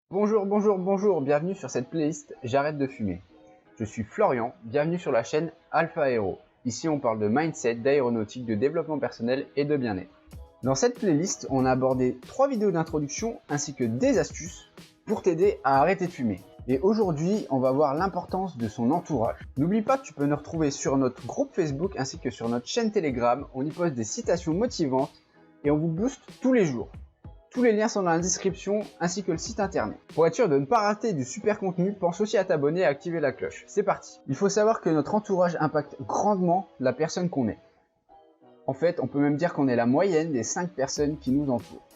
Bonjour, bienvenue sur cette playlist J'arrête de fumer. Je suis Florian, bienvenue sur la chaîne Alpha Aero. Ici on parle de mindset, d'aéronautique, de développement personnel et de bien-être. Dans cette playlist, on a abordé 3 vidéos d'introduction ainsi que des astuces pour t'aider à arrêter de fumer. Et aujourd'hui, on va voir l'importance de son entourage. N'oublie pas que tu peux nous retrouver sur notre groupe Facebook ainsi que sur notre chaîne Telegram. On y poste des citations motivantes et on vous booste tous les jours. Tous les liens sont dans la description ainsi que le site internet. Pour être sûr de ne pas rater du super contenu, pense aussi à t'abonner et à activer la cloche. C'est parti. Il faut savoir que notre entourage impacte grandement la personne qu'on est. En fait, on peut même dire qu'on est la moyenne des 5 personnes qui nous entourent.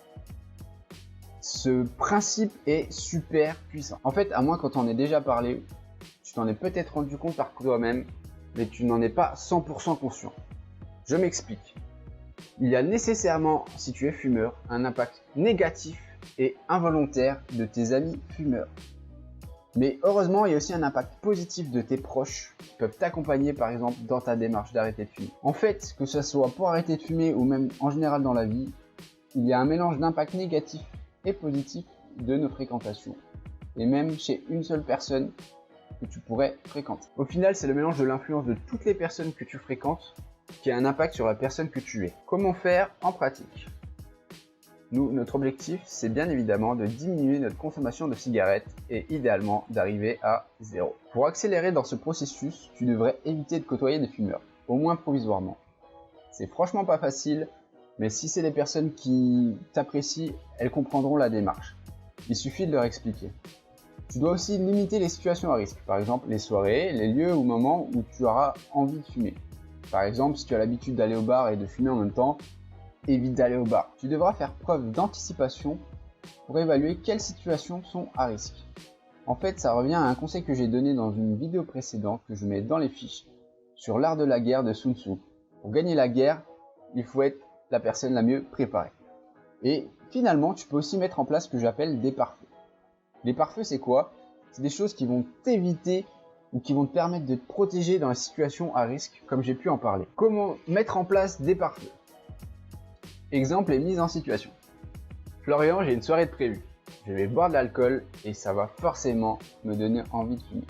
Ce principe est super puissant. En fait, à moins quand on ait déjà parlé, tu t'en es peut-être rendu compte par toi-même, mais tu n'en es pas 100% conscient. Je m'explique. Il y a nécessairement, si tu es fumeur, un impact négatif et involontaire de tes amis fumeurs. Mais heureusement, il y a aussi un impact positif de tes proches qui peuvent t'accompagner par exemple dans ta démarche d'arrêter de fumer. En fait, que ce soit pour arrêter de fumer ou même en général dans la vie, il y a un mélange d'impact négatif et positif de nos fréquentations. Et même chez une seule personne que tu pourrais fréquenter. Au final, c'est le mélange de l'influence de toutes les personnes que tu fréquentes qui a un impact sur la personne que tu es. Comment faire en pratique? Nous, notre objectif, c'est bien évidemment de diminuer notre consommation de cigarettes et idéalement d'arriver à 0. Pour accélérer dans ce processus, tu devrais éviter de côtoyer des fumeurs, au moins provisoirement. C'est franchement pas facile, mais si c'est des personnes qui t'apprécient, elles comprendront la démarche. Il suffit de leur expliquer. Tu dois aussi limiter les situations à risque, par exemple les soirées, les lieux ou moments où tu auras envie de fumer. Par exemple, si tu as l'habitude d'aller au bar et de fumer en même temps, évite d'aller au bar. Tu devras faire preuve d'anticipation pour évaluer quelles situations sont à risque. En fait, ça revient à un conseil que j'ai donné dans une vidéo précédente que je mets dans les fiches sur l'art de la guerre de Sun Tzu. Pour gagner la guerre, il faut être la personne la mieux préparée. Et finalement, tu peux aussi mettre en place ce que j'appelle des pare-feux. Les pare-feux, c'est quoi? C'est des choses qui vont t'éviter ou qui vont te permettre de te protéger dans les situations à risque, comme j'ai pu en parler. Comment mettre en place des pare-feux? Exemple et mise en situation. Florian, j'ai une soirée de prévue. Je vais boire de l'alcool et ça va forcément me donner envie de fumer.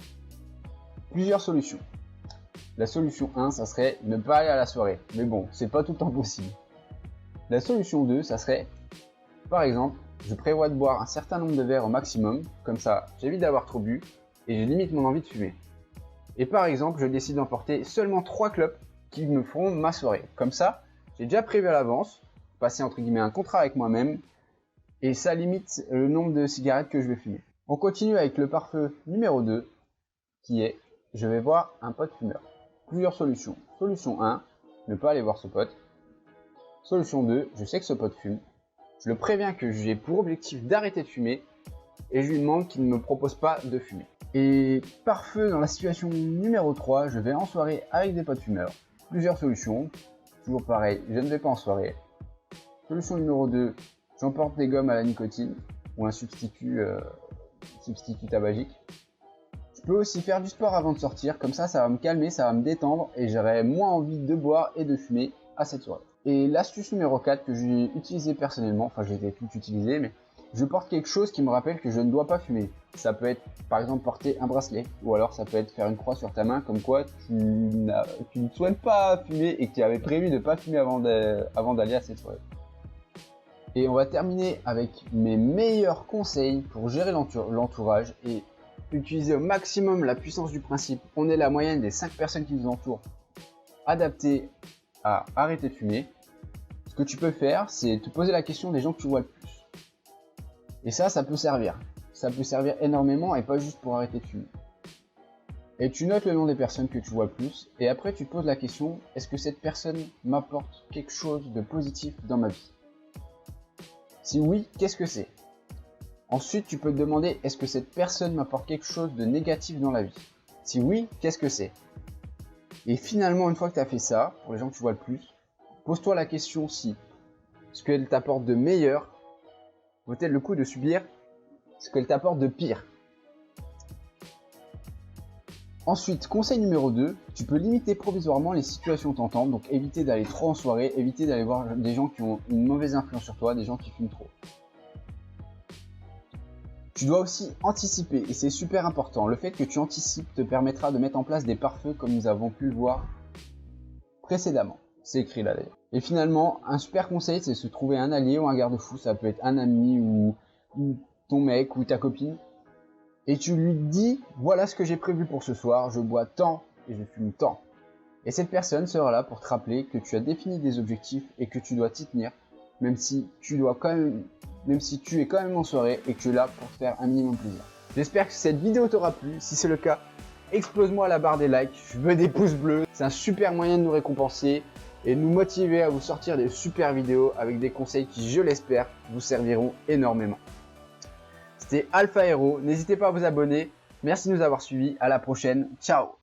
Plusieurs solutions. La solution 1, ça serait ne pas aller à la soirée. Mais bon, c'est pas tout le temps possible. La solution 2, ça serait, par exemple, je prévois de boire un certain nombre de verres au maximum, comme ça j'évite d'avoir trop bu et je limite mon envie de fumer. Et par exemple, je décide d'emporter seulement 3 clopes qui me feront ma soirée. Comme ça, j'ai déjà prévu à l'avance, passer entre guillemets un contrat avec moi-même, et ça limite le nombre de cigarettes que je vais fumer. On continue avec le pare-feu numéro 2, qui est, je vais voir un pote fumeur. Plusieurs solutions. Solution 1, ne pas aller voir ce pote. Solution 2, je sais que ce pote fume. Je le préviens que j'ai pour objectif d'arrêter de fumer, et je lui demande qu'il ne me propose pas de fumer. Et pare-feu dans la situation numéro 3, je vais en soirée avec des potes fumeurs. Plusieurs solutions, toujours pareil, je ne vais pas en soirée. Solution numéro 2, j'emporte des gommes à la nicotine ou un substitut tabagique. Je peux aussi faire du sport avant de sortir, comme ça va me calmer, ça va me détendre et j'aurai moins envie de boire et de fumer à cette soirée. Et l'astuce numéro 4 que j'ai utilisée personnellement, enfin j'ai tout utilisé, mais je porte quelque chose qui me rappelle que je ne dois pas fumer. Ça peut être par exemple porter un bracelet, ou alors ça peut être faire une croix sur ta main, comme quoi tu ne souhaites pas fumer et que tu avais prévu de ne pas fumer avant d'aller à cette soirée. Et on va terminer avec mes meilleurs conseils pour gérer l'entourage et utiliser au maximum la puissance du principe. On est la moyenne des 5 personnes qui nous entourent, adaptées à arrêter de fumer. Ce que tu peux faire, c'est te poser la question des gens que tu vois le plus. Et ça peut servir. Ça peut servir énormément et pas juste pour arrêter de fumer. Et tu notes le nom des personnes que tu vois le plus et après tu te poses la question, est-ce que cette personne m'apporte quelque chose de positif dans ma vie? Si oui, qu'est-ce que c'est? Ensuite, tu peux te demander, est-ce que cette personne m'apporte quelque chose de négatif dans la vie? Si oui, qu'est-ce que c'est? Et finalement, une fois que tu as fait ça, pour les gens que tu vois le plus, pose-toi la question si ce qu'elle t'apporte de meilleur vaut-elle le coup de subir ce qu'elle t'apporte de pire. Ensuite, conseil numéro 2, tu peux limiter provisoirement les situations tentantes, donc éviter d'aller trop en soirée, éviter d'aller voir des gens qui ont une mauvaise influence sur toi, des gens qui fument trop. Tu dois aussi anticiper, et c'est super important. Le fait que tu anticipes te permettra de mettre en place des pare-feux comme nous avons pu le voir précédemment. C'est écrit là d'ailleurs. Et finalement, un super conseil, c'est de se trouver un allié ou un garde-fou. Ça peut être un ami ou ton mec ou ta copine. Et tu lui dis, voilà ce que j'ai prévu pour ce soir, je bois tant et je fume tant. Et cette personne sera là pour te rappeler que tu as défini des objectifs et que tu dois t'y tenir, même si tu es quand même en soirée et que tu es là pour te faire un minimum plaisir. J'espère que cette vidéo t'aura plu. Si c'est le cas, explose-moi la barre des likes. Je veux des pouces bleus. C'est un super moyen de nous récompenser et de nous motiver à vous sortir des super vidéos avec des conseils qui, je l'espère, vous serviront énormément. C'était Alpha Hero. N'hésitez pas à vous abonner. Merci de nous avoir suivis. À la prochaine. Ciao.